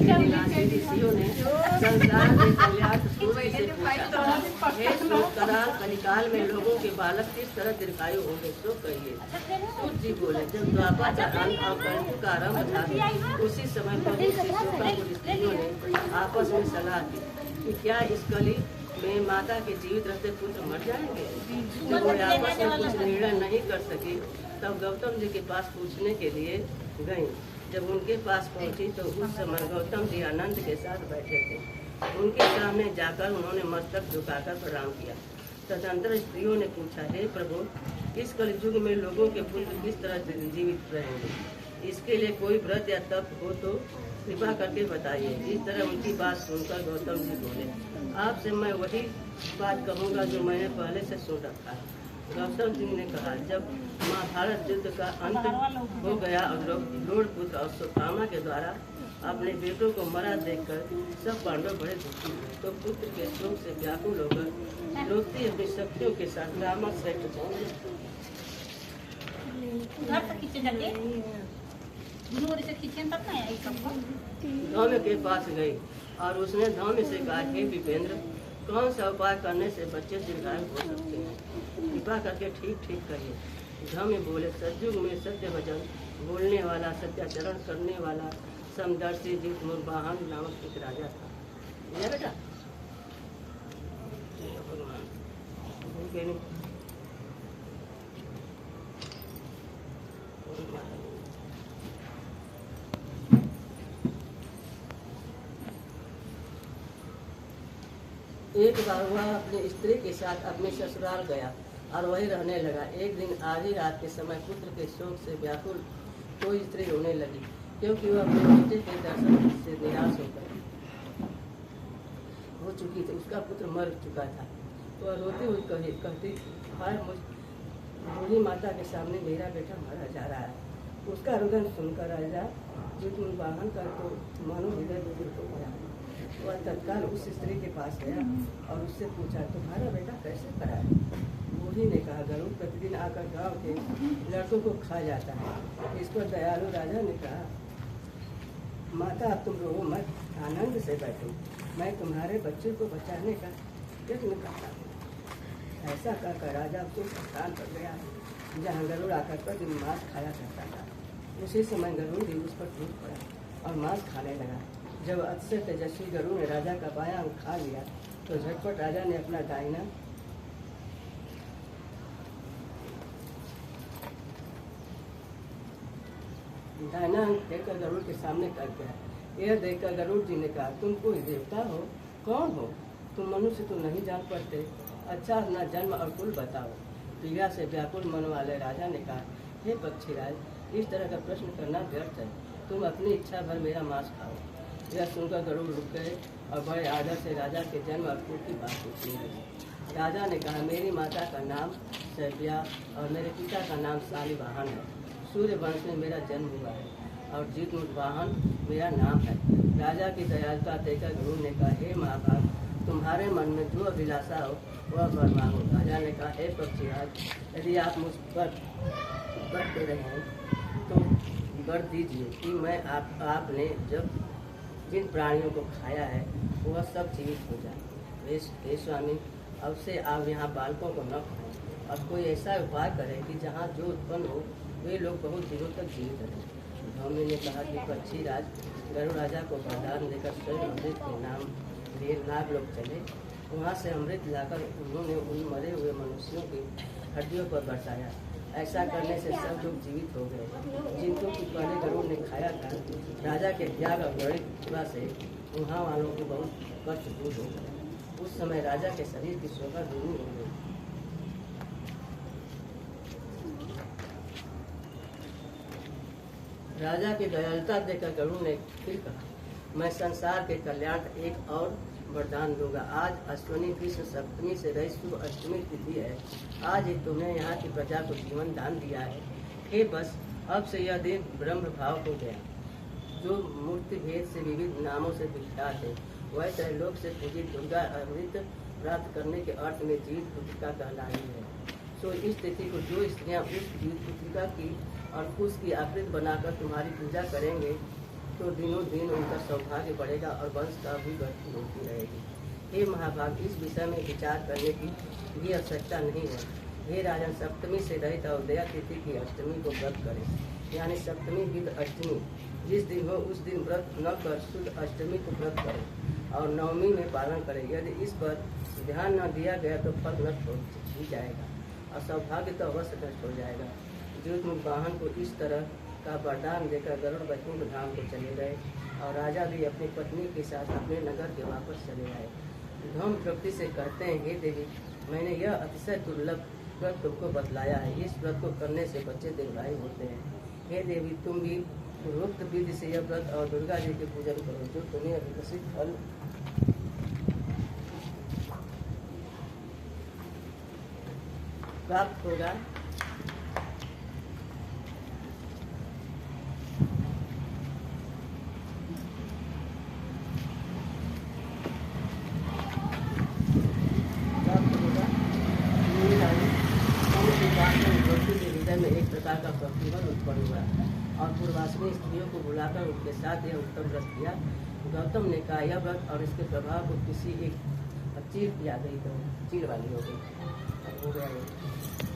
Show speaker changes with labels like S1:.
S1: ऋषियों ने संसार के कल्याण सूर्य से पूछा, हे सूर्यकराल, कलिकाल में लोगों के बालक किस तरह दीर्घायु होंगे, तो कहिए। सूर्य जी बोले, जब द्वापर का अंत और कलयुग का आरंभ था, उसी समय ऋषियों ने आपस में सलाह दी कि क्या इस कली में माता के जीवित रहते पुत्र मर जाएंगे। जब वे आपस में कुछ निर्णय नहीं कर सके, तब गौतम जी के पास पूछने के लिए गयी। जब उनके पास पहुंची तो उस समय गौतम जी आनंद के साथ बैठे थे। उनके सामने जाकर उन्होंने मस्तक झुकाकर प्रणाम किया। तदंतर स्त्रियों ने पूछा, हे प्रभु, इस कलयुग में लोगों के पुत्र किस तरह जीवित रहेंगे? इसके लिए कोई व्रत या तप हो तो कृपा करके बताइए। इस तरह उनकी बात सुनकर गौतम जी बोले, आपसे मैं वही बात कहूँगा जो मैंने पहले से सुन रखा है। गौतम जी ने कहा, जब महाभारत युद्ध का अंत हो गया और लोड पुत्र अश्वत्थामा के द्वारा अपने बेटों को मरा देखकर सब पांडव बड़े दुखी हुए, तो पुत्र के शोक से व्याकुल होकर द्रौपदी अपनी शक्तियों के साथ रामाश्रय को पहुंचे। धौम्य के पास गई और उसने धौम्य से कहा, हे विपेंद्र, कौन सा उपाय करने से बच्चे दीर्घायु हो सकते हैं? कृपा करके ठीक ठीक कहिए। धौम्य बोले, सतयुग में सत्य वचन बोलने वाला, सत्याचरण करने वाला समदर्शी जितमुर्वाहन नामक एक राजा था। ये बेटा एक बार वह अपनी स्त्री के साथ अपने ससुराल गया और वही रहने लगा। एक दिन आधी रात के समय पुत्र के शोक से व्याकुल कोई स्त्री रोने लगी, क्योंकि वह अपने बेटे के दर्शन से निराश होकर हो चुकी थी। उसका पुत्र मर चुका था। तो वह रोती हुई कहती थी, हाय मुझ बूढ़ी माता के सामने मेरा बेटा मारा जा रहा है। उसका रुदन सुनकर राजा जितमुर्वाहन का तो मानो हृदय विद्युत हो गया। वह तत्काल उस स्त्री के पास गया और उससे पूछा, तुम्हारा बेटा कैसे पड़ा है? बूढ़ी ने कहा, गरुड़ प्रतिदिन आकर गांव के लड़कों को खा जाता है। इस पर दयालु राजा ने कहा, माता अब तुम रो मत, आनंद से बैठो, मैं तुम्हारे बच्चे को बचाने का यत्न करता हूँ। ऐसा कहकर राजा उस स्थान पर गया जहाँ गरुड़ आकर प्रतिदिन मांस खाया करता था। उसी समय गरुड़ भी उस पर टूट पड़ा और मांस खाने लगा। जब अतिशय तेजस्वी गरुड़ ने राजा का बायां अंग खा लिया तो झटपट राजा ने अपना दाहिना अंग देकर गरुड़ के सामने कर दिया। यह देखकर गरुड़ जी ने कहा, तुम कोई देवता हो? कौन हो तुम? मनुष्य तो नहीं जान पड़ते। अच्छा अपना जन्म और कुल बताओ। पीड़ा से व्याकुल मन वाले राजा ने कहा, हे पक्षीराज, इस तरह का प्रश्न करना व्यर्थ है। तुम अपनी इच्छा भर मेरा मांस खाओ। यह सुनकर गरुड़ रुक गए और बड़े आदर से राजा के जन्म और कुल की बात पूछने लगे। राजा ने कहा, मेरी माता का नाम शैव्या और मेरे पिता का नाम शालिवाहन है। सूर्य वंश में मेरा जन्म हुआ है और जितमुर्वाहन मेरा नाम है। राजा की दयालुता देखकर गरुड़ ने कहा, हे महाभाग, तुम्हारे मन में जो अभिलाषा हो वह वर मांगो। राजा ने कहा, हे पक्षीराज, यदि आप मुझ पर बढ़ते रहे तो वर दीजिए कि मैं आपने जब जिन प्राणियों को खाया है वह सब जीवित हो जाए। हे स्वामी, अब से आप यहाँ बालकों को न खाएं और कोई ऐसा उपाय करें कि जहाँ जो उत्पन्न हो वे लोग बहुत दिनों तक जीवित रहें। धौम्य ने कहा कि पक्षीराज, गरुड़ राजा को वरदान देकर स्वयं अमृत के नाम लिए नागलोक चले। वहाँ से अमृत लाकर उन्होंने उन मरे हुए मनुष्यों की हड्डियों पर बरसाया। ऐसा करने से सब लोग जीवित हो गए जिनको कि पहले गरुड़ ने खाया था। राजा के त्याग और गणित कृपा से वहाँ वालों को बहुत कष्ट दूर हो गया। उस समय राजा के शरीर की शोभा दूर हो गई। राजा की दयालुता देखकर गरुड़ ने फिर कहा, मैं संसार के कल्याण एक और वरदान दूंगा। आज अश्विनी कृष्ण सप्तमी से रही शुभ अष्टमी तिथि है। आज ही तुमने यहाँ की प्रजा को जीवन दान दिया है। हे बस, अब से यह दिन ब्रह्म भाव हो गया, जो मूर्ति भेद से विविध नामों से विख्यात है। वह त्रैलोक से पूजित दुर्गा अमृत प्राप्त करने के अर्थ में जीवित पुत्रिका कहलाई है। सो इस तिथि को जो स्त्रियाँ उस जीवित पुत्रिका की और कुश की आकृति बनाकर तुम्हारी पूजा करेंगे, तो दिनों दिन उनका सौभाग्य बढ़ेगा और वंश का भी वृद्धि होती रहेगी। हे महाभाग, इस विषय में विचार करने की भी आवश्यकता नहीं है। हे राजन, सप्तमी से रहित और दया तिथि की अष्टमी को व्रत करें, यानी सप्तमी विद अष्टमी जिस दिन हो उस दिन व्रत न कर शुद्ध अष्टमी को व्रत करें और नवमी में पालन करें। यदि इस पर ध्यान न दिया गया तो फल नष्ट हो ही जाएगा और सौभाग्य तो अवश्य नष्ट हो जाएगा। जूतमुख वाहन को इस तरह का वरदान देकर गरुड़ वैकुंठ धाम को चले गए और राजा भी अपनी पत्नी के साथ अपने नगर के वापस चले आए। धम तृप्ति से कहते हैं, हे देवी, मैंने यह अतिशय दुर्लभ व्रत तुमको बतलाया है। इस व्रत को करने से बच्चे दीर्घायु होते हैं। हे देवी, तुम भी पूर्वोक्त विधि से यह व्रत और दुर्गा जी के पूजन करो, जो तुम्हें विकसित फल प्राप्त होगा। हृदय में एक प्रकार का प्रतिबल उत्पन्न हुआ और पूर्वाश्रमी स्त्रियों को बुलाकर उनके साथ यह उत्तम व्रत किया। गौतम ने कहा, यह व्रत और इसके प्रभाव को किसी एक चीर की आ गई तो चीर वाली हो गई, हो गया।